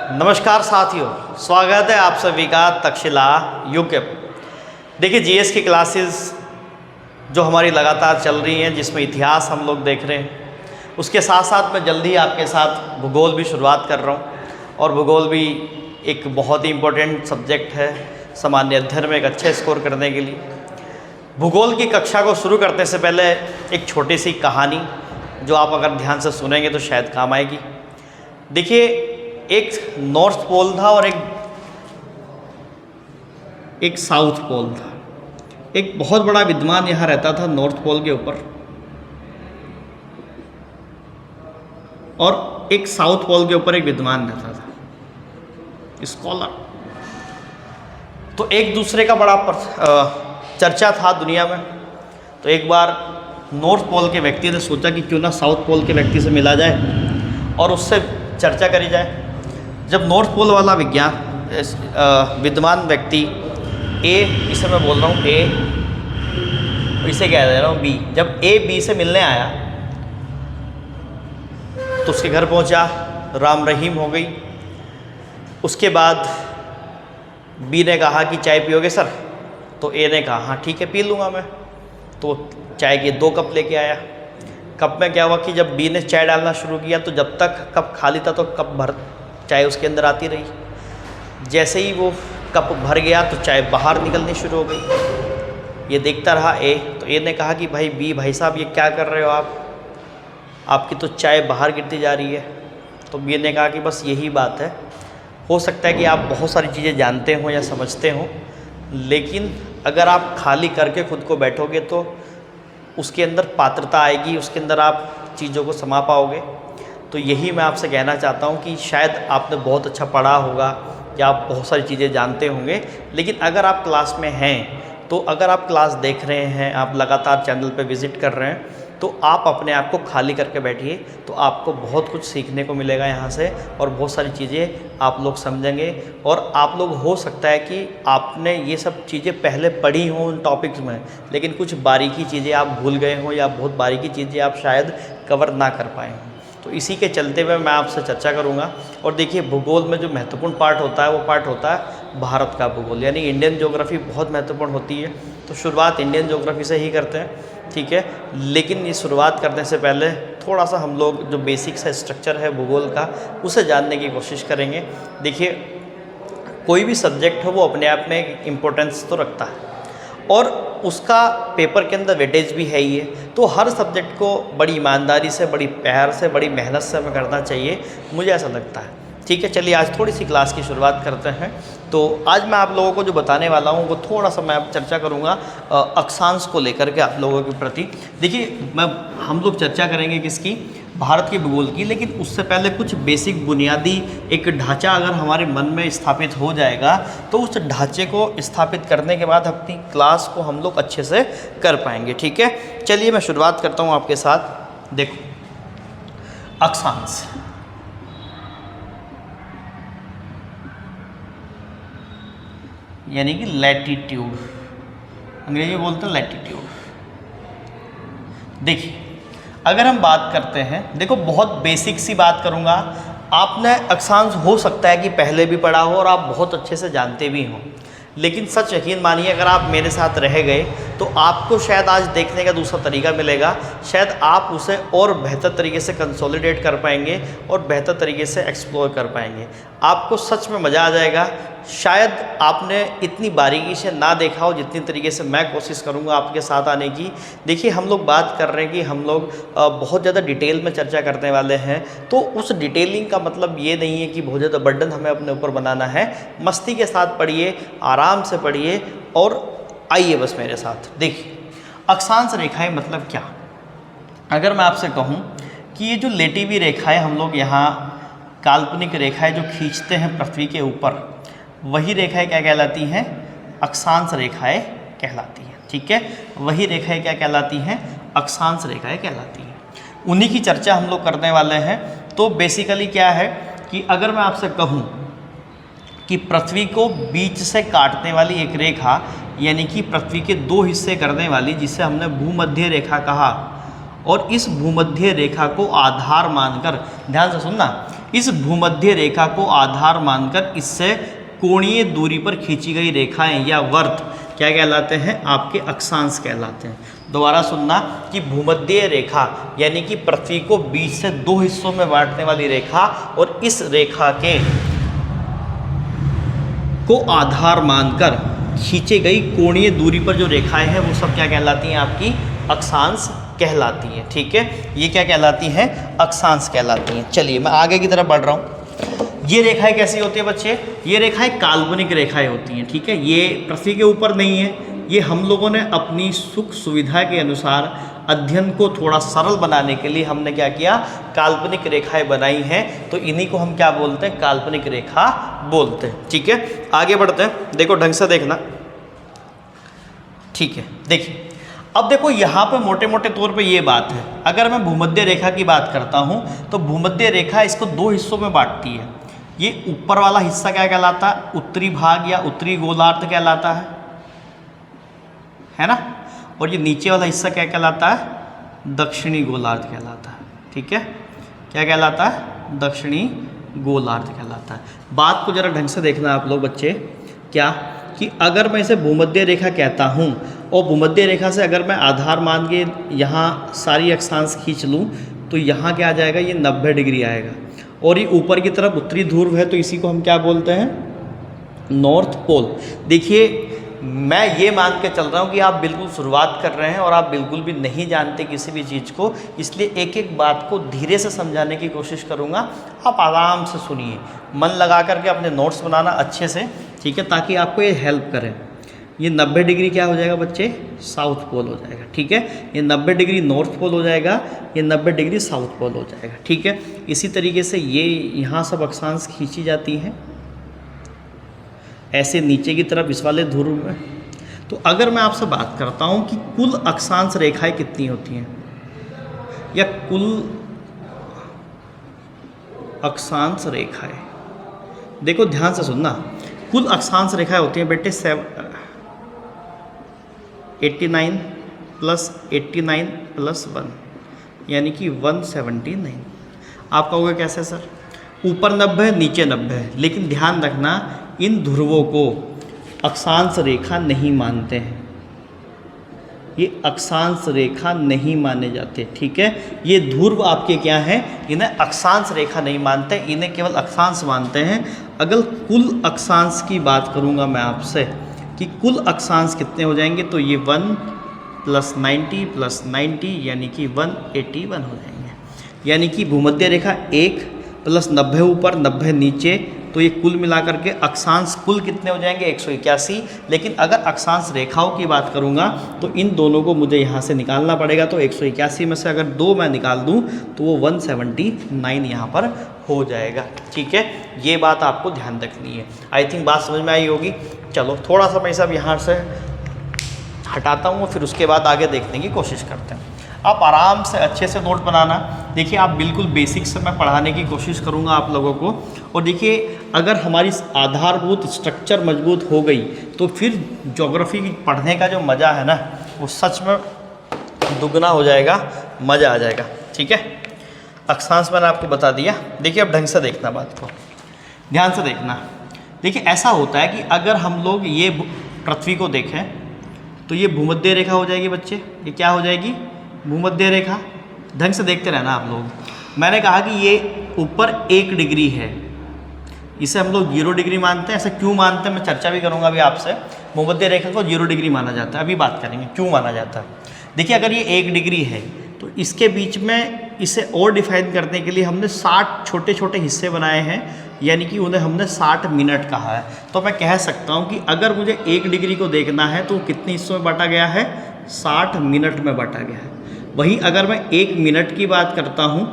नमस्कार साथियों, स्वागत है आप सभी का तक्षशिला यूके। देखिए जीएस की क्लासेस जो हमारी लगातार चल रही हैं, जिसमें इतिहास हम लोग देख रहे हैं, उसके साथ साथ मैं जल्दी ही आपके साथ भूगोल भी शुरुआत कर रहा हूं। और भूगोल भी एक बहुत ही इम्पोर्टेंट सब्जेक्ट है सामान्य अध्ययन में एक अच्छे स्कोर करने के लिए। भूगोल की कक्षा को शुरू करने से पहले एक छोटी सी कहानी जो आप अगर ध्यान से सुनेंगे तो शायद काम आएगी। देखिए, एक नॉर्थ पोल था और एक साउथ पोल था। एक बहुत बड़ा विद्वान यहाँ रहता था नॉर्थ पोल के ऊपर, और एक साउथ पोल के ऊपर एक विद्वान रहता था, स्कॉलर। तो एक दूसरे का बड़ा चर्चा था दुनिया में। तो एक बार नॉर्थ पोल के व्यक्ति ने सोचा कि क्यों ना साउथ पोल के व्यक्ति से मिला जाए और उससे चर्चा करी जाए। जब नॉर्थ पोल वाला विद्वान व्यक्ति इसे मैं बोल रहा हूँ ए, इसे कह दे रहा हूँ बी, जब ए बी से मिलने आया तो उसके घर पहुँचा, राम रहीम हो गई। उसके बाद बी ने कहा कि चाय पियोगे सर? तो ए ने कहा हाँ ठीक है पी लूँगा मैं। तो चाय के 2 कप लेके आया। कप में क्या हुआ कि जब बी ने चाय डालना शुरू किया तो जब तक कप खाली था तो कप भर चाय उसके अंदर आती रही। जैसे ही वो कप भर गया तो चाय बाहर निकलनी शुरू हो गई। ये देखता रहा ए। तो ए ने कहा कि भाई साहब ये क्या कर रहे हो आप? आपकी तो चाय बाहर गिरती जा रही है। तो बी ने कहा कि बस यही बात है, हो सकता है कि आप बहुत सारी चीज़ें जानते हो या समझते हो, लेकिन अगर आप खाली करके खुद को बैठोगे तो उसके अंदर पात्रता आएगी, उसके अंदर आप चीज़ों को समा पाओगे। तो यही मैं आपसे कहना चाहता हूँ कि शायद आपने बहुत अच्छा पढ़ा होगा या आप बहुत सारी चीज़ें जानते होंगे, लेकिन अगर आप क्लास में हैं तो अगर आप क्लास देख रहे हैं, आप लगातार चैनल पे विज़िट कर रहे हैं, तो आप अपने आप को खाली करके बैठिए तो आपको बहुत कुछ सीखने को मिलेगा यहाँ से, और बहुत सारी चीज़ें आप लोग समझेंगे। और आप लोग हो सकता है कि आपने ये सब चीज़ें पहले पढ़ी हों उन टॉपिक्स में, लेकिन कुछ बारीकी चीज़ें आप भूल गए हों या बहुत बारीकी चीज़ें आप शायद कवर ना कर पाए हों। तो इसी के चलते हुए मैं आपसे चर्चा करूंगा। और देखिए, भूगोल में जो महत्वपूर्ण पार्ट होता है वो पार्ट होता है भारत का भूगोल, यानी इंडियन ज्योग्राफी बहुत महत्वपूर्ण होती है। तो शुरुआत इंडियन ज्योग्राफी से ही करते हैं, ठीक है। लेकिन ये शुरुआत करने से पहले थोड़ा सा हम लोग जो बेसिक सा स्ट्रक्चर है भूगोल का उसे जानने की कोशिश करेंगे। देखिए, कोई भी सब्जेक्ट हो वो अपने आप में एक इम्पोर्टेंस तो रखता है और उसका पेपर के अंदर वेटेज भी है ही है। तो हर सब्जेक्ट को बड़ी ईमानदारी से, बड़ी प्यार से, बड़ी मेहनत से हमें करना चाहिए, मुझे ऐसा लगता है, ठीक है। चलिए आज थोड़ी सी क्लास की शुरुआत करते हैं। तो आज मैं आप लोगों को जो बताने वाला हूँ वो थोड़ा सा मैं चर्चा करूँगा अक्षांश को लेकर के आप लोगों के प्रति। देखिए, हम लोग चर्चा करेंगे किसकी? भारत के भूगोल की। लेकिन उससे पहले कुछ बेसिक बुनियादी एक ढांचा अगर हमारे मन में स्थापित हो जाएगा तो उस ढांचे को स्थापित करने के बाद अपनी क्लास को हम लोग अच्छे से कर पाएंगे, ठीक है। चलिए मैं शुरुआत करता हूँ आपके साथ। देखो, अक्षांश यानी कि लैटिट्यूड, अंग्रेजी में बोलते हैं लैटिट्यूड। देखिए, अगर हम बात करते हैं, देखो बहुत बेसिक सी बात करूंगा, आपने अक्षांश हो सकता है कि पहले भी पढ़ा हो और आप बहुत अच्छे से जानते भी हों, लेकिन सच यकीन मानिए अगर आप मेरे साथ रह गए तो आपको शायद आज देखने का दूसरा तरीका मिलेगा। शायद आप उसे और बेहतर तरीके से कंसोलिडेट कर पाएंगे और बेहतर तरीके से एक्सप्लोर कर पाएंगे। आपको सच में मज़ा आ जाएगा। शायद आपने इतनी बारीकी से ना देखा हो जितनी तरीके से मैं कोशिश करूंगा आपके साथ आने की। देखिए, हम लोग बात कर रहे हैं कि हम लोग बहुत ज़्यादा डिटेल में चर्चा करने वाले हैं, तो उस डिटेलिंग का मतलब ये नहीं है कि बहुत ज़्यादा बर्डन हमें अपने ऊपर बनाना है। मस्ती के साथ पढ़िए, आराम से पढ़िए और आइए बस मेरे साथ। देखिए, अक्षांश रेखाएं मतलब क्या? अगर मैं आपसे कहूँ कि ये जो लेटी हुई रेखाएँ हम लोग यहाँ काल्पनिक रेखाएँ जो खींचते हैं पृथ्वी के ऊपर, वही रेखाएं क्या कहलाती हैं? अक्षांश रेखाएं कहलाती हैं, ठीक है। वही रेखाएं क्या कहलाती हैं? अक्षांश रेखाएं कहलाती हैं। उन्हीं की चर्चा हम लोग करने वाले हैं। तो बेसिकली क्या है कि अगर मैं आपसे कहूं कि पृथ्वी को बीच से काटने वाली एक रेखा, यानी कि पृथ्वी के 2 हिस्से करने वाली, जिसे हमने भूमध्य रेखा कहा, और इस भूमध्य रेखा को आधार मानकर, ध्यान से सुनना, इस भूमध्य रेखा को आधार मानकर इससे कोणीय दूरी पर खींची गई रेखाएं या वर्त क्या कहलाते हैं? आपके अक्षांश कहलाते हैं। दोबारा सुनना कि भूमध्य रेखा यानी कि पृथ्वी को बीच से दो हिस्सों में बांटने वाली रेखा और इस रेखा को आधार मानकर खींची गई कोणीय दूरी पर जो रेखाएं हैं वो सब क्या कहलाती हैं? आपकी अक्षांश कहलाती हैं। ठीक है, ये क्या कहलाती हैं? अक्षांश कहलाती हैं। चलिए मैं आगे की तरफ बढ़ रहा हूँ। ये रेखाएं कैसी होती है बच्चे? ये रेखाएं काल्पनिक रेखाएं होती हैं। ठीक है, ये पृथ्वी के ऊपर नहीं है, ये हम लोगों ने अपनी सुख सुविधा के अनुसार अध्ययन को थोड़ा सरल बनाने के लिए हमने क्या किया? काल्पनिक रेखाएं बनाई हैं। तो इन्हीं को हम क्या बोलते हैं? काल्पनिक रेखा बोलते हैं। ठीक है, आगे बढ़ते हैं। देखो ढंग से देखना। ठीक है, देखिए अब देखो यहाँ पे मोटे मोटे तौर पे ये बात है। अगर मैं भूमध्य रेखा की बात करता हूँ तो भूमध्य रेखा इसको दो हिस्सों में बांटती है। ये ऊपर वाला हिस्सा क्या कहलाता है? उत्तरी भाग या उत्तरी गोलार्ध कहलाता है ना? और ये नीचे वाला हिस्सा क्या कहलाता है? दक्षिणी गोलार्ध कहलाता है। ठीक है, क्या कहलाता है? दक्षिणी गोलार्ध कहलाता है। बात को जरा ढंग से देखना आप लोग बच्चे, क्या कि अगर मैं इसे भूमध्य रेखा कहता हूँ और भूमध्य रेखा से अगर मैं आधार मान के यहाँ सारी अक्षांश खींच लूँ तो यहाँ क्या आ जाएगा? ये 90 डिग्री आएगा। और ये ऊपर की तरफ उत्तरी ध्रुव है तो इसी को हम क्या बोलते हैं? North pole. देखिए मैं ये मान के चल रहा हूँ कि आप बिल्कुल शुरुआत कर रहे हैं और आप बिल्कुल भी नहीं जानते किसी भी चीज़ को, इसलिए एक एक बात को धीरे से समझाने की कोशिश करूँगा। आप आराम से सुनिए, मन लगा करके अपने नोट्स बनाना अच्छे से। ठीक है, ताकि आपको ये हेल्प करे। ये 90 डिग्री क्या हो जाएगा बच्चे? साउथ पोल हो जाएगा। ठीक है, ये 90 डिग्री नॉर्थ पोल हो जाएगा, ये 90 डिग्री साउथ पोल हो जाएगा। ठीक है, इसी तरीके से ये यहाँ सब अक्षांश खींची जाती हैं ऐसे नीचे की तरफ इस वाले ध्रुव में। तो अगर मैं आपसे बात करता हूँ कि कुल अक्षांश रेखाएं कितनी होती हैं या कुल अक्षांश रेखाएं, देखो ध्यान से सुनना। कुल अक्षांश रेखाएं होती हैं बेटे 89 प्लस 89 प्लस 1 यानी कि 179। आप कहोगे कैसे सर? ऊपर 90 है नीचे 90 है, लेकिन ध्यान रखना इन ध्रुवों को अक्षांश रेखा नहीं मानते हैं। ये अक्षांश रेखा नहीं माने जाते। ठीक है, ये ध्रुव आपके क्या हैं? इन्हें अक्षांश रेखा नहीं मानते, इन्हें केवल अक्षांश मानते हैं। अगर कुल अक्षांश की बात करूंगा मैं आपसे कि कुल अक्षांश कितने हो जाएंगे, तो ये 1 प्लस 90 प्लस 90 यानी कि 181 हो जाएंगे। यानी कि भूमध्य रेखा 1 प्लस 90 ऊपर 90 नीचे, तो ये कुल मिलाकर के अक्षांश कुल कितने हो जाएंगे? 181। लेकिन अगर अक्षांश रेखाओं की बात करूंगा तो इन दोनों को मुझे यहाँ से निकालना पड़ेगा। तो 181 में से अगर 2 मैं निकाल दूँ तो वो 179 यहाँ पर हो जाएगा। ठीक है, ये बात आपको ध्यान रखनी है। आई थिंक बात समझ में आई होगी। चलो थोड़ा सा मैं सब यहाँ से हटाता हूँ, फिर उसके बाद आगे देखने की कोशिश करते हैं। आप आराम से अच्छे से नोट बनाना। देखिए आप बिल्कुल बेसिक से मैं पढ़ाने की कोशिश करूँगा आप लोगों को। और देखिए अगर हमारी आधारभूत स्ट्रक्चर मजबूत हो गई तो फिर ज्योग्राफी पढ़ने का जो मज़ा है ना वो सच में दुगना हो जाएगा, मज़ा आ जाएगा। ठीक है, अक्षांश मैंने आपको बता दिया। देखिए अब ढंग से देखना, बात को ध्यान से देखना। देखिए ऐसा होता है कि अगर हम लोग ये पृथ्वी को देखें तो ये भूमध्य रेखा हो जाएगी बच्चे। ये क्या हो जाएगी? भूमध्य रेखा। ढंग से देखते रहना आप लोग। मैंने कहा कि ये ऊपर 1 डिग्री है, इसे हम लोग 0 डिग्री मानते हैं। ऐसे क्यों मानते हैं मैं चर्चा भी करूंगा अभी आपसे। भूमध्य रेखा को 0 डिग्री माना जाता है, अभी बात करेंगे क्यों माना जाता है। देखिए अगर ये 1 डिग्री है तो इसके बीच में इसे और डिफाइन करने के लिए हमने 60 छोटे छोटे हिस्से बनाए हैं, यानी कि उन्हें हमने 60 मिनट कहा है। तो मैं कह सकता हूँ कि अगर मुझे 1 डिग्री को देखना है तो कितने हिस्सों में बांटा गया है? 60 मिनट में बांटा गया है। वहीं अगर मैं 1 मिनट की बात करता हूँ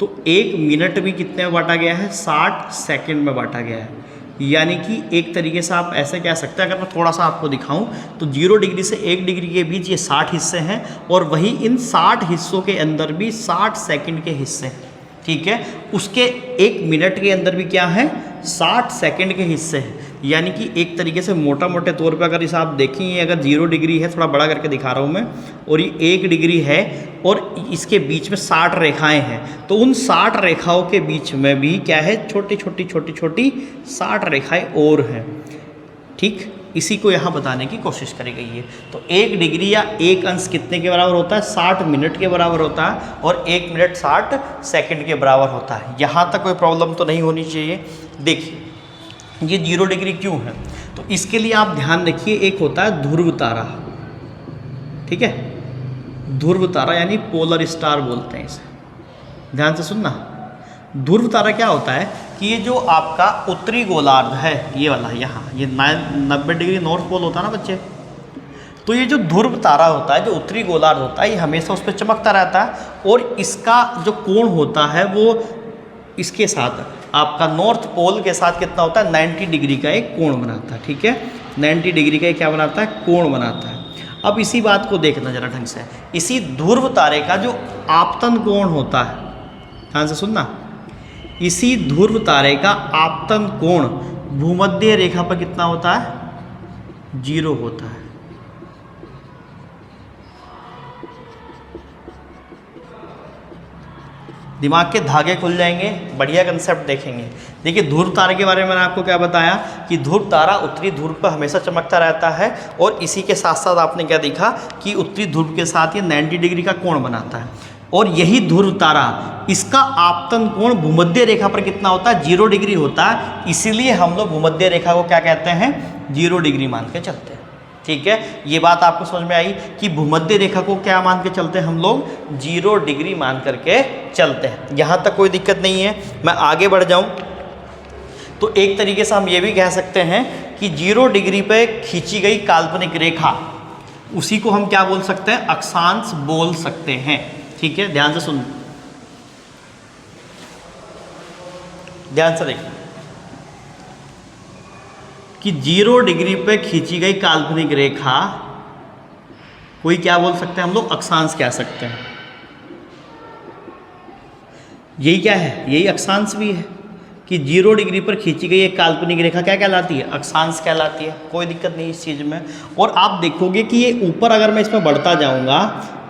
तो 1 मिनट भी कितने में बांटा गया है? 60 सेकंड में बांटा गया है। यानी कि एक तरीके से आप ऐसे कह सकते हैं, अगर मैं थोड़ा सा आपको दिखाऊं तो 0 डिग्री से 1 डिग्री के बीच ये 60 हिस्से हैं और वही इन 60 हिस्सों के अंदर भी 60 सेकंड के हिस्से हैं। ठीक है, उसके 1 मिनट के अंदर भी क्या है? 60 सेकंड के हिस्से हैं। यानी कि एक तरीके से मोटा मोटे तौर पे अगर इसे आप देखें, ये अगर 0 डिग्री है, थोड़ा बड़ा करके दिखा रहा हूँ मैं, और ये 1 डिग्री है और इसके बीच में 60 रेखाएं हैं, तो उन 60 रेखाओं के बीच में भी क्या है, छोटी छोटी छोटी छोटी 60 रेखाएं और हैं। ठीक, इसी को यहाँ बताने की कोशिश करी गई है। तो 1 डिग्री या 1 अंश कितने के बराबर होता है, 60 मिनट के बराबर होता है, और 1 मिनट 60 सेकंड के बराबर होता है। यहाँ तक कोई प्रॉब्लम तो नहीं होनी चाहिए। देखिए ये 0 डिग्री क्यों है, तो इसके लिए आप ध्यान रखिए, एक होता है ध्रुव तारा, ठीक है, ध्रुव तारा यानी पोलर स्टार बोलते हैं इसे, ध्यान से सुनना। ध्रुव तारा क्या होता है कि ये जो आपका उत्तरी गोलार्ध है, ये वाला यहाँ, ये 90 डिग्री नॉर्थ पोल होता है ना बच्चे, तो ये जो ध्रुव तारा होता है, जो उत्तरी गोलार्ध होता है, ये हमेशा उस पर चमकता रहता है, और इसका जो कोण होता है वो इसके साथ आपका नॉर्थ पोल के साथ कितना होता है, 90 डिग्री का एक कोण बनाता है। ठीक है, 90 डिग्री का एक क्या बनाता है, कोण बनाता है। अब इसी बात को देखना जरा ढंग से, इसी ध्रुव तारे का जो आपतन कोण होता है, ध्यान से सुनना, इसी ध्रुव तारे का आपतन कोण भूमध्य रेखा पर कितना होता है, 0 होता है। दिमाग के धागे खुल जाएंगे, बढ़िया कंसेप्ट देखेंगे। देखिए ध्रुव तारे के बारे में मैंने आपको क्या बताया कि ध्रुव तारा उत्तरी ध्रुव पर हमेशा चमकता रहता है, और इसी के साथ साथ आपने क्या देखा कि उत्तरी ध्रुव के साथ ये 90 डिग्री का कोण बनाता है, और यही ध्रुव तारा, इसका आपतन कोण भूमध्य रेखा पर कितना होता है, 0 डिग्री होता है। इसीलिए हम लोग भूमध्य रेखा को क्या कहते हैं, 0 डिग्री मान के चलते हैं। ठीक है, ये बात आपको समझ में आई कि भूमध्य रेखा को क्या मान के चलते हैं हम लोग, 0 डिग्री मान करके चलते हैं। यहाँ तक कोई दिक्कत नहीं है। मैं आगे बढ़ जाऊँ तो एक तरीके से हम ये भी कह सकते हैं कि 0 डिग्री पे खींची गई काल्पनिक रेखा, उसी को हम क्या बोल सकते हैं, अक्षांश बोल सकते हैं। ठीक है, ध्यान से सुन, ध्यान से देखिए कि 0 डिग्री पे खींची गई काल्पनिक रेखा कोई क्या बोल सकते हैं हम लोग, अक्षांश कह सकते हैं। यही क्या है, यही अक्षांश भी है कि 0 डिग्री पर खींची गई एक काल्पनिक रेखा क्या कहलाती है, अक्षांश कहलाती है। कोई दिक्कत नहीं इस चीज़ में। और आप देखोगे कि ये ऊपर अगर मैं इसमें बढ़ता जाऊंगा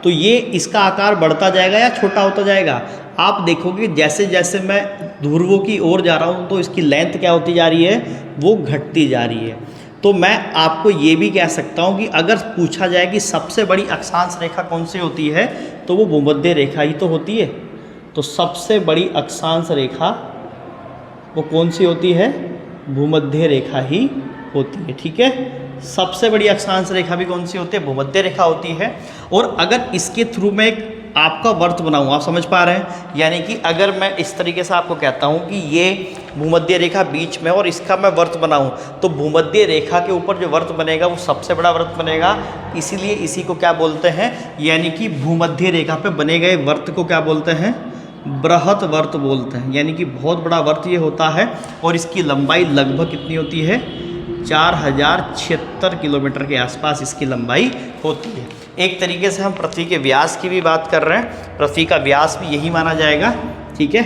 तो ये इसका आकार बढ़ता जाएगा या छोटा होता जाएगा। आप देखोगे जैसे जैसे मैं ध्रुवों की ओर जा रहा हूँ तो इसकी लेंथ क्या होती जा रही है, वो घटती जा रही है। तो मैं आपको ये भी कह सकता हूँ कि अगर पूछा जाए कि सबसे बड़ी अक्षांश रेखा कौन सी होती है, तो वो भूमध्य रेखा ही तो होती है। तो सबसे बड़ी अक्षांश रेखा वो कौन सी होती है, भूमध्य रेखा ही होती है। ठीक है, सबसे बड़ी अक्षांश रेखा भी कौन सी होती है, भूमध्य रेखा होती है। और अगर इसके थ्रू में एक आपका वर्त बनाऊँ, आप समझ पा रहे हैं, यानी कि अगर मैं इस तरीके से आपको कहता हूँ कि ये भूमध्य रेखा बीच में और इसका मैं वर्त बनाऊँ, तो भूमध्य रेखा के ऊपर जो वर्त बनेगा वो सबसे बड़ा वर्त बनेगा। इसीलिए इसी को क्या बोलते हैं, यानी कि भूमध्य रेखा पे बने गए वर्त को क्या बोलते हैं, बृहत वर्त बोलते हैं। यानी कि बहुत बड़ा वर्त ये होता है, और इसकी लंबाई लगभग कितनी होती है, 4076 किलोमीटर के आसपास इसकी लंबाई होती है। एक तरीके से हम पृथ्वी के व्यास की भी बात कर रहे हैं, पृथ्वी का व्यास भी यही माना जाएगा। ठीक है,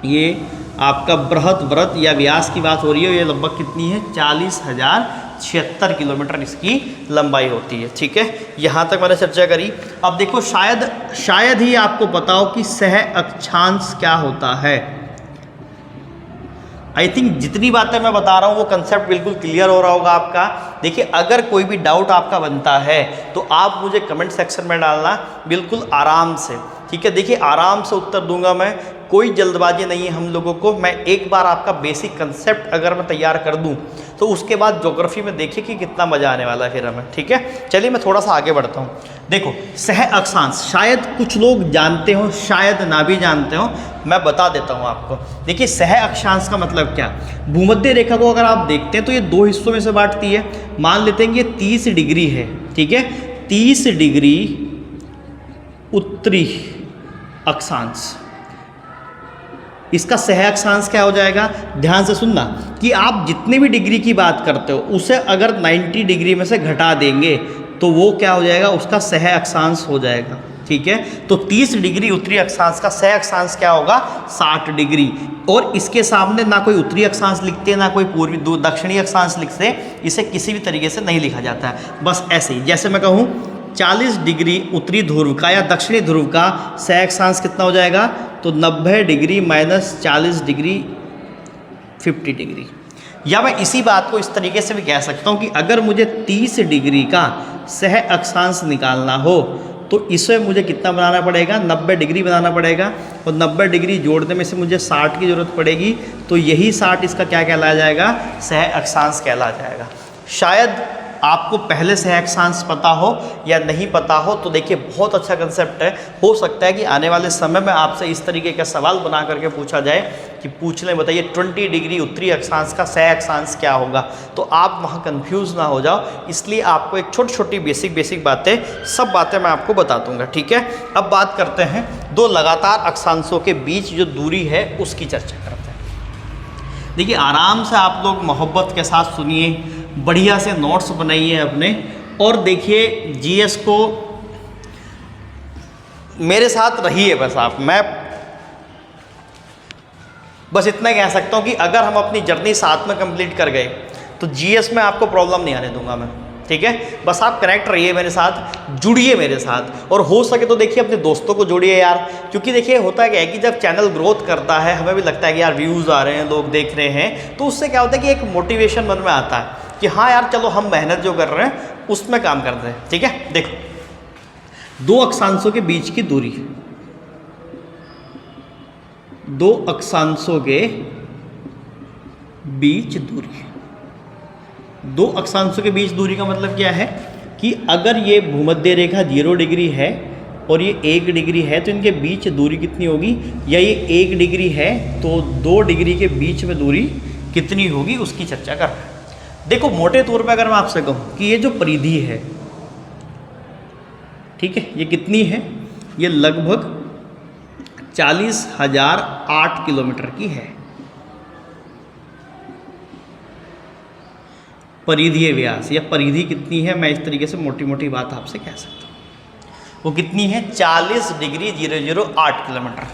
ये आपका बृहत व्रत या व्यास की बात हो रही है, ये लगभग कितनी है, 40,076 किलोमीटर इसकी लंबाई होती है। ठीक है, यहाँ तक मैंने चर्चा करी। अब देखो शायद ही आपको पता हो कि सह अक्षांश क्या होता है। आई थिंक जितनी बातें मैं बता रहा हूँ वो कंसेप्ट बिल्कुल क्लियर हो रहा होगा आपका। देखिए अगर कोई भी डाउट आपका बनता है तो आप मुझे कमेंट सेक्शन में डालना, बिल्कुल आराम से। ठीक है, देखिए आराम से उत्तर दूंगा मैं, कोई जल्दबाजी नहीं है हम लोगों को। मैं एक बार आपका बेसिक कंसेप्ट अगर मैं तैयार कर दूं तो उसके बाद ज्योग्राफी में देखिए कि कितना मज़ा आने वाला है फिर हमें। ठीक है, चलिए मैं थोड़ा सा आगे बढ़ता हूँ। देखो सह अक्षांश शायद कुछ लोग जानते हो, शायद ना भी जानते हो, मैं बता देता हूँ आपको। देखिए सह अक्षांश का मतलब क्या, भूमध्य रेखा को अगर आप देखते हैं तो ये 2 हिस्सों में से बांटती है। मान लेते हैं कि ये 30 डिग्री है। ठीक है, 30 डिग्री उत्तरी अक्षांश, इसका सह अक्षांश क्या हो जाएगा, ध्यान से सुनना कि आप जितने भी डिग्री की बात करते हो उसे अगर 90 डिग्री में से घटा देंगे तो वो क्या हो जाएगा, उसका सह अक्षांश हो जाएगा। ठीक है। तो 30 डिग्री उत्तरी अक्षांश का सह अक्षांश क्या होगा 60 डिग्री, और इसके सामने ना कोई उत्तरी अक्षांश लिखते ना कोई पूर्वी दक्षिणी अक्षांश लिखते, इसे किसी भी तरीके से नहीं लिखा जाता है। बस ऐसे ही जैसे मैं कहूँ 40 डिग्री उत्तरी ध्रुव का या दक्षिणी ध्रुव का सह अक्षांश कितना हो जाएगा, तो 90 डिग्री माइनस 40 डिग्री 50 डिग्री। या मैं इसी बात को इस तरीके से भी कह सकता हूँ कि अगर मुझे 30 डिग्री का सह अक्षांश निकालना हो तो इसे मुझे कितना बनाना पड़ेगा 90 डिग्री बनाना पड़ेगा, और 90 डिग्री जोड़ने में से मुझे 60 की ज़रूरत पड़ेगी, तो यही 60 इसका क्या कहलाया जाएगा सह अक्षांश कहला जाएगा। शायद आपको पहले से अक्षांश पता हो या नहीं पता हो, तो देखिए बहुत अच्छा कंसेप्ट है। हो सकता है कि आने वाले समय में आपसे इस तरीके का सवाल बना करके पूछा जाए कि पूछ लें बताइए 20 डिग्री उत्तरी अक्षांश का सह अक्षांश क्या होगा, तो आप वहाँ कंफ्यूज ना हो जाओ। इसलिए आपको एक छोटी छोटी बेसिक बातें, सब बातें मैं आपको बता दूंगा, ठीक है। अब बात करते हैं दो लगातार अक्षांशों के बीच जो दूरी है उसकी चर्चा करते हैं। देखिए आराम से आप लोग मोहब्बत के साथ सुनिए, बढ़िया से नोट्स बनाइए अपने, और देखिए जीएस को मेरे साथ रहिए बस आप। मैं बस इतना कह सकता हूँ कि अगर हम अपनी जर्नी साथ में कंप्लीट कर गए तो जीएस में आपको प्रॉब्लम नहीं आने दूंगा मैं, ठीक है। बस आप कनेक्ट रहिए मेरे साथ, जुड़िए मेरे साथ, और हो सके तो देखिए अपने दोस्तों को जोड़िए यार, क्योंकि देखिए होता क्या है कि जब चैनल ग्रोथ करता है हमें भी लगता है कि यार व्यूज़ आ रहे हैं, लोग देख रहे हैं, तो उससे क्या होता है कि एक मोटिवेशन मन में आता है कि हाँ यार चलो हम मेहनत जो कर रहे हैं उसमें काम करते हैं, ठीक है। देखो दो अक्षांशों के बीच की दूरी, दो अक्षांशों के बीच दूरी, दो अक्षांशों के बीच दूरी का मतलब क्या है कि अगर ये भूमध्य रेखा 0 डिग्री है और ये 1 डिग्री है तो इनके बीच दूरी कितनी होगी, या ये 1 डिग्री है तो 2 डिग्री के बीच में दूरी कितनी होगी उसकी चर्चा कर रहे हैं। देखो मोटे तौर पे अगर मैं आपसे कहूँ कि ये जो परिधि है, ठीक है, ये कितनी है, ये लगभग 40,008 किलोमीटर की है परिधीय व्यास, या परिधि कितनी है, मैं इस तरीके से मोटी मोटी बात आपसे कह सकता हूँ, वो कितनी है 40 डिग्री 008 किलोमीटर।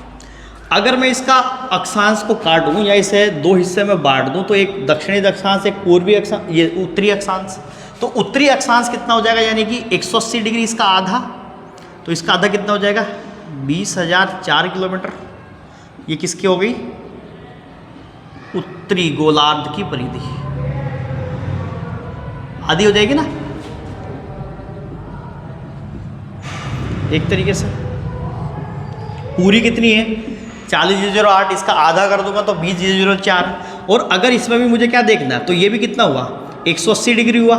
अगर मैं इसका अक्षांश को काटूं या इसे दो हिस्से में बांट दूं, तो एक दक्षिणी अक्षांश, एक पूर्वी अक्षांश, ये उत्तरी अक्षांश, तो उत्तरी अक्षांश कितना हो जाएगा, यानी कि 180 डिग्री इसका आधा, तो इसका आधा कितना हो जाएगा 20,004 किलोमीटर। ये किसकी हो गई, उत्तरी गोलार्ध की परिधि, आधी हो जाएगी ना एक तरीके से। पूरी कितनी है 40,008, इसका आधा कर दूंगा तो 20,004, और अगर इसमें भी मुझे क्या देखना है तो ये भी कितना हुआ 180 डिग्री हुआ,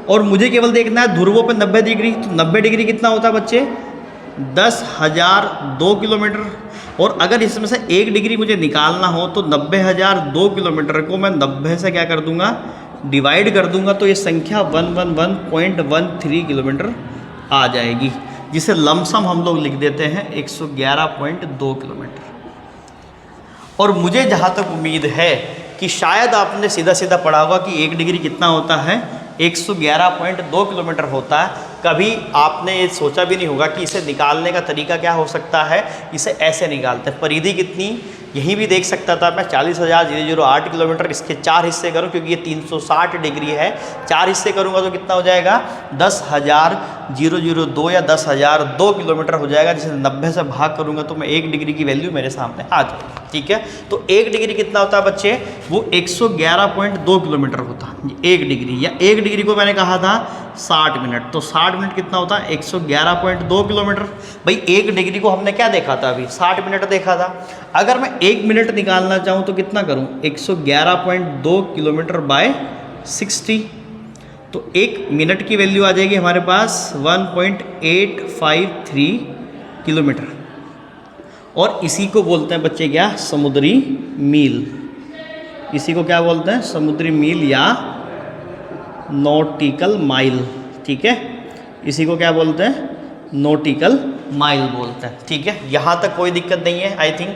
और मुझे केवल देखना है ध्रुवों पे 90 डिग्री, तो 90 डिग्री कितना होता है बच्चे 10,002 किलोमीटर, और अगर इसमें से 1 डिग्री मुझे निकालना हो तो 90,002 किलोमीटर को मैं 90 से क्या कर दूंगा डिवाइड कर दूंगा, तो ये संख्या 111.13 किलोमीटर आ जाएगी, जिसे लमसम हम लोग लिख देते हैं 111.2 किलोमीटर। और मुझे जहाँ तक उम्मीद है कि शायद आपने सीधा सीधा पढ़ा होगा कि 1 डिग्री कितना होता है 111.2 किलोमीटर होता है। कभी आपने ये सोचा भी नहीं होगा कि इसे निकालने का तरीका क्या हो सकता है, इसे ऐसे निकालते हैं। परिधि कितनी यहीं भी देख सकता था मैं 40,008 किलोमीटर, इसके 4 हिस्से करूं क्योंकि ये 360 डिग्री है, 4 हिस्से करूंगा तो कितना हो जाएगा 10,002 या 10,002 किलोमीटर हो जाएगा, जिसे 90 से भाग करूंगा तो मैं 1 डिग्री की वैल्यू मेरे सामने आ जाएगी, ठीक है। तो 1 डिग्री कितना होता है बच्चे, वो 111.2 किलोमीटर होता है 1 डिग्री, या 1 डिग्री को मैंने कहा था 60 मिनट, तो 60 मिनट कितना होता है 111.2 किलोमीटर। भाई 1 डिग्री को हमने क्या देखा था अभी 60 मिनट देखा था। अगर मैं 1 मिनट निकालना चाहूँ तो कितना करूँ 111.2 किलोमीटर बाय 60, तो 1 मिनट की वैल्यू आ जाएगी हमारे पास 1.853 किलोमीटर, और इसी को बोलते हैं बच्चे क्या समुद्री मील, इसी को क्या बोलते हैं समुद्री मील या नॉटिकल माइल, ठीक है, इसी को क्या बोलते हैं नॉटिकल माइल बोलते हैं, ठीक है। यहाँ तक कोई दिक्कत नहीं है आई थिंक।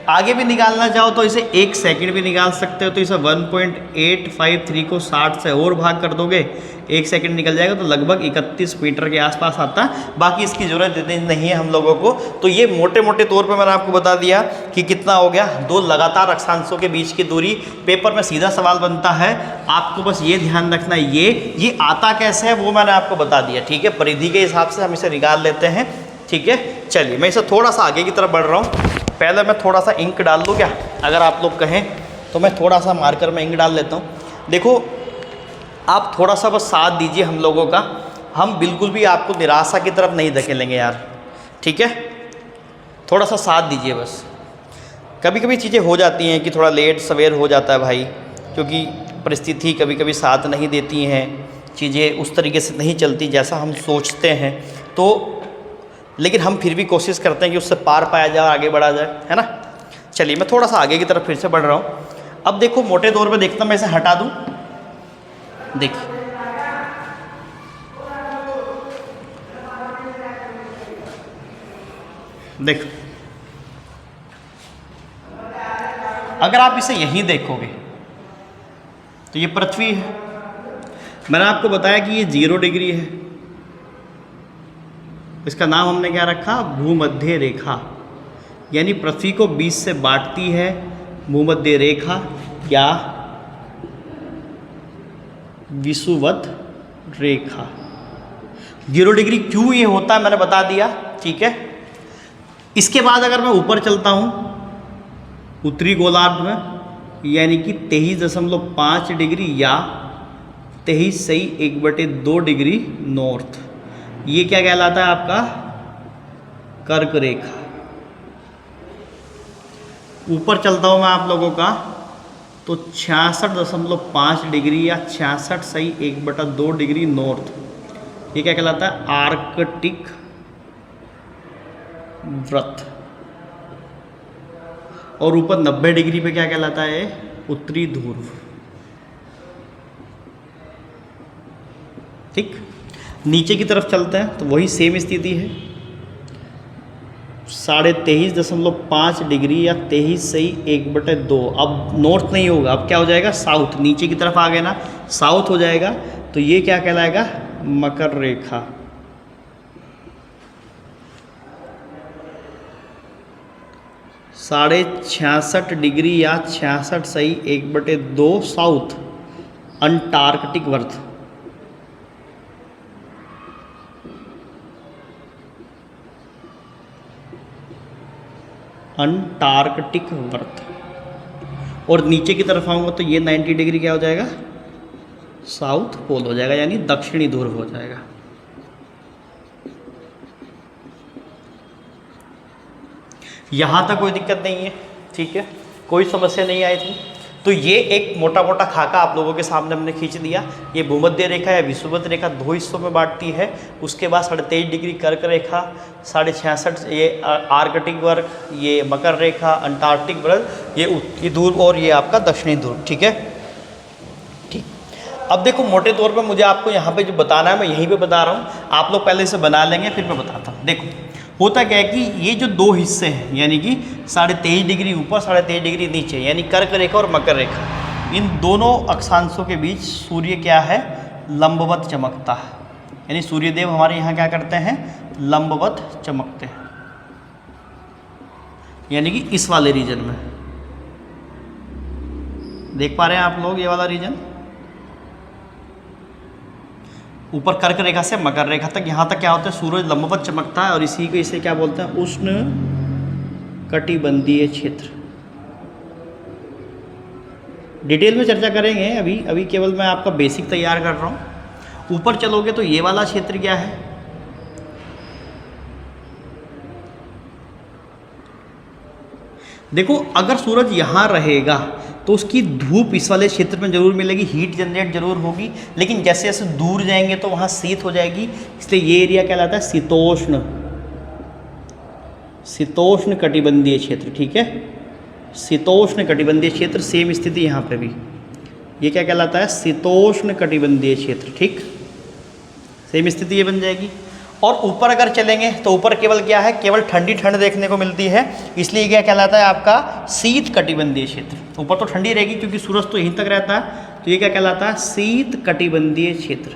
आगे भी निकालना चाहो तो इसे 1 सेकंड भी निकाल सकते हो, तो इसे 1.853 को 60 से और भाग कर दोगे 1 सेकंड निकल जाएगा, तो लगभग 31 मीटर के आसपास आता है। बाकी इसकी ज़रूरत नहीं है हम लोगों को। तो ये मोटे मोटे तौर पे मैंने आपको बता दिया कि कितना हो गया, 2 लगातार अक्षांशों के बीच की दूरी। पेपर में सीधा सवाल बनता है, आपको बस ये ध्यान रखना, ये आता कैसे है वो मैंने आपको बता दिया, ठीक है। परिधि के हिसाब से हम इसे निकाल लेते हैं, ठीक है। चलिए मैं इसे थोड़ा सा आगे की तरफ बढ़ रहा हूँ। पहले मैं थोड़ा सा इंक डाल दूँ क्या, अगर आप लोग कहें तो मैं थोड़ा सा मार्कर में इंक डाल लेता हूँ। देखो आप थोड़ा सा बस साथ दीजिए हम लोगों का, हम बिल्कुल भी आपको निराशा की तरफ नहीं धकेलेंगे यार, ठीक है। थोड़ा सा साथ दीजिए बस। कभी कभी चीज़ें हो जाती हैं कि थोड़ा लेट सवेर हो जाता है भाई, क्योंकि परिस्थिति कभी कभी साथ नहीं देती हैं, चीज़ें उस तरीके से नहीं चलती जैसा हम सोचते हैं, तो लेकिन हम फिर भी कोशिश करते हैं कि उससे पार पाया जाए, आगे बढ़ा जाए, है ना। चलिए मैं थोड़ा सा आगे की तरफ फिर से बढ़ रहा हूँ। अब देखो मोटे तौर पे देखता, मैं इसे हटा दूँ, देखिए देखो, अगर आप इसे यहीं देखोगे तो ये पृथ्वी है। मैंने आपको बताया कि ये 0 डिग्री है, इसका नाम हमने क्या रखा, भूमध्य रेखा, यानी पृथ्वी को 20 से बांटती है भूमध्य रेखा या विषुवत रेखा। 0 डिग्री क्यों ये होता है मैंने बता दिया, ठीक है। इसके बाद अगर मैं ऊपर चलता हूँ उत्तरी गोलार्ध में, यानी कि 23.5 डिग्री या 23 सही 1/2 डिग्री नॉर्थ, ये क्या कहलाता है आपका, कर्क रेखा। ऊपर चलता हूँ मैं आप लोगों का तो 66.5 डिग्री या 66 सही 1/2 डिग्री नॉर्थ, ये क्या कहलाता है, आर्कटिक व्रत। और ऊपर 90 डिग्री पे क्या कहलाता है, उत्तरी ध्रुव, ठीक। नीचे की तरफ चलते हैं तो वही सेम स्थिति है, 23.5 डिग्री या 23 सही 1/2। अब नॉर्थ नहीं होगा, अब क्या हो जाएगा, साउथ। नीचे की तरफ आ गए ना, साउथ हो जाएगा, तो ये क्या कहलाएगा, मकर रेखा। साढ़े 66 डिग्री या 66 सही 1/2 साउथ, अंटार्कटिक व्रत। अंटार्कटिक व्रत। और नीचे की तरफ आऊँगा तो ये 90 डिग्री क्या हो जाएगा, साउथ पोल हो जाएगा, यानी दक्षिणी ध्रुव हो जाएगा। यहाँ तक कोई दिक्कत नहीं है, ठीक है, कोई समस्या नहीं आई थी। तो ये एक मोटा मोटा खाका आप लोगों के सामने हमने खींच दिया। ये भूमध्य रेखा या विषुवत रेखा 2 हिस्सों में बांटती है। उसके बाद 23.5 डिग्री कर्क रेखा, 66.5 ये आर्कटिक वर्ग, ये मकर रेखा, अंटार्कटिक वर्ग, ये उत्तरी ध्रुव और ये आपका दक्षिणी ध्रुव, ठीक है। ठीक, अब देखो मोटे तौर पर मुझे आपको यहाँ पे जो बताना है मैं यहीं पे बता रहा हूँ, आप लोग पहले इसे बना लेंगे फिर मैं बताता हूँ। देखो होता क्या है कि ये जो 2 हिस्से हैं, यानी कि 23.5 डिग्री ऊपर 23.5 डिग्री नीचे, यानी कर्क रेखा और मकर रेखा, इन दोनों अक्षांशों के बीच सूर्य क्या है, लंबवत चमकता है। यानी सूर्यदेव हमारे यहाँ क्या करते हैं, लंबवत चमकते हैं, यानी कि इस वाले रीजन में देख पा रहे हैं आप लोग, ये वाला रीजन ऊपर कर्क रेखा से मकर रेखा तक, यहाँ तक क्या होता है, सूरज लंबवत चमकता है और इसी को इसे क्या बोलते हैं, उष्ण कटिबंधीय क्षेत्र। डिटेल में चर्चा करेंगे, अभी केवल मैं आपका बेसिक तैयार कर रहा हूँ। ऊपर चलोगे तो ये वाला क्षेत्र क्या है, देखो अगर सूरज यहाँ रहेगा तो उसकी धूप इस वाले क्षेत्र में जरूर मिलेगी, हीट जनरेट जरूर होगी, लेकिन जैसे जैसे दूर जाएंगे तो वहाँ शीत हो जाएगी, इसलिए ये एरिया कहलाता है शीतोष्ण, शीतोष्ण कटिबंधीय क्षेत्र, ठीक है। शीतोष्ण कटिबंधीय क्षेत्र, सेम स्थिति यहाँ पे भी, ये क्या कहलाता है, शीतोष्ण कटिबंधीय क्षेत्र, ठीक, सेम स्थिति ये बन जाएगी। और ऊपर अगर चलेंगे तो ऊपर केवल क्या है, केवल ठंडी ठंड देखने को मिलती है, इसलिए क्या कहलाता है आपका शीत कटिबंधीय क्षेत्र। ऊपर तो ठंडी रहेगी क्योंकि सूरज तो यहीं तक रहता है, तो ये क्या कहलाता है, शीत कटिबंधीय क्षेत्र।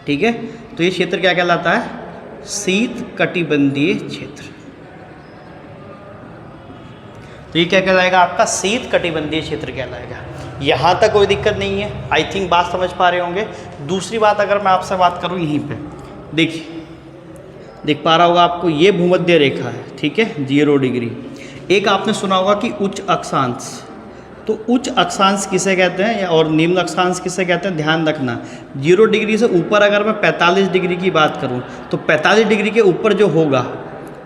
ठीक है, तो ये क्षेत्र क्या कहलाता है, शीत कटिबंधीय क्षेत्र। तो ये क्या कहलाएगा आपका, शीत कटिबंधीय क्षेत्र कहलाएगा। यहाँ तक कोई दिक्कत नहीं है, आई थिंक बात समझ पा रहे होंगे। दूसरी बात अगर मैं आपसे बात करूँ यहीं पे, देखिए देख पा रहा होगा आपको, ये भूमध्य रेखा है, ठीक है, 0 डिग्री। एक आपने सुना होगा कि उच्च अक्षांश, तो उच्च अक्षांश किसे कहते हैं और निम्न अक्षांश किसे कहते हैं, ध्यान रखना। 0 डिग्री से ऊपर अगर मैं 45 डिग्री की बात करूं तो 45 डिग्री के ऊपर जो होगा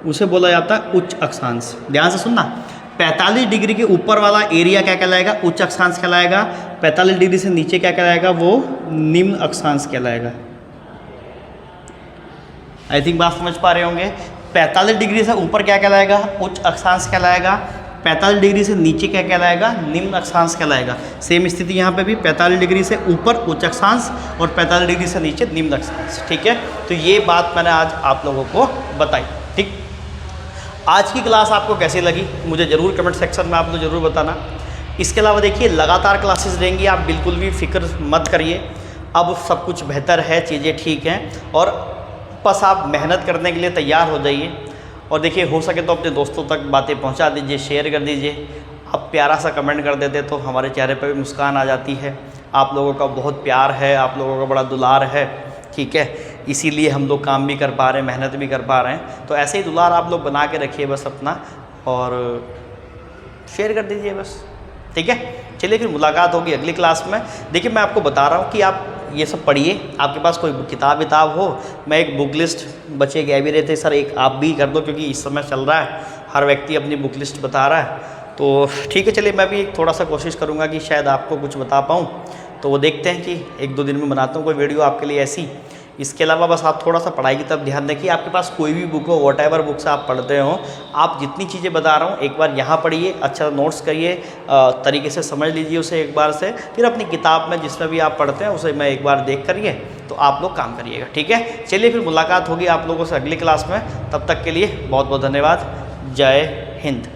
उसे बोला जाता है उच्च अक्षांश। ध्यान से सुनना, 45 डिग्री के ऊपर वाला एरिया क्या कहलाएगा, उच्च अक्षांश कहलाएगा। 45 डिग्री से नीचे क्या कहलाएगा, वो निम्न अक्षांश कहलाएगा। आई थिंक बात समझ पा रहे होंगे। 45 डिग्री से ऊपर क्या कहलाएगा, उच्च अक्षांश कहलाएगा। 45 डिग्री से नीचे क्या कहलाएगा, निम्न अक्षांश कहलाएगा। सेम स्थिति यहाँ पे भी, 45 डिग्री से ऊपर उच्च अक्षांश और 45 डिग्री से नीचे निम्न अक्षांश। ठीक है, तो ये बात मैंने आज आप लोगों को बताई। ठीक, आज की क्लास आपको कैसी लगी मुझे ज़रूर कमेंट सेक्शन में आप लोग ज़रूर बताना। इसके अलावा देखिए लगातार क्लासेस रहेंगी, आप बिल्कुल भी फिक्र मत करिए। अब सब कुछ बेहतर है, चीज़ें ठीक हैं, और बस आप मेहनत करने के लिए तैयार हो जाइए। और देखिए हो सके तो अपने दोस्तों तक बातें पहुंचा दीजिए, शेयर कर दीजिए। आप प्यारा सा कमेंट कर देते तो हमारे चेहरे पर भी मुस्कान आ जाती है। आप लोगों का बहुत प्यार है, आप लोगों का बड़ा दुलार है, ठीक है, इसीलिए हम लोग काम भी कर पा रहे हैं, मेहनत भी कर पा रहे हैं। तो ऐसे ही दुलार आप लोग बना के रखिए बस अपना, और शेयर कर दीजिए बस। ठीक है, चलिए फिर मुलाकात होगी अगली क्लास में। देखिए मैं आपको बता रहा हूँ कि आप ये सब पढ़िए। आपके पास कोई किताब हो, मैं एक बुक लिस्ट, बच्चे कह भी रहे थे सर एक आप भी कर दो, क्योंकि इस समय चल रहा है, हर व्यक्ति अपनी बुक लिस्ट बता रहा है। तो ठीक है, चलिए मैं भी थोड़ा सा कोशिश करूँगा कि शायद आपको कुछ बता पाऊँ। तो वो देखते हैं कि 1-2 दिन में बनाता हूँ कोई वीडियो आपके लिए ऐसी। इसके अलावा बस आप थोड़ा सा पढ़ाई की तरफ ध्यान रखिए। आपके पास कोई भी बुक हो, व्हाटएवर बुक से आप पढ़ते हो, आप जितनी चीज़ें बता रहा हूँ एक बार यहाँ पढ़िए, अच्छा नोट्स करिए, तरीके से समझ लीजिए उसे एक बार से, फिर अपनी किताब में जिसमें भी आप पढ़ते हैं उसे मैं एक बार देख करिए, तो आप लोग काम करिएगा। ठीक है, चलिए फिर मुलाकात होगी आप लोगों से अगली क्लास में। तब तक के लिए बहुत बहुत धन्यवाद। जय हिंद।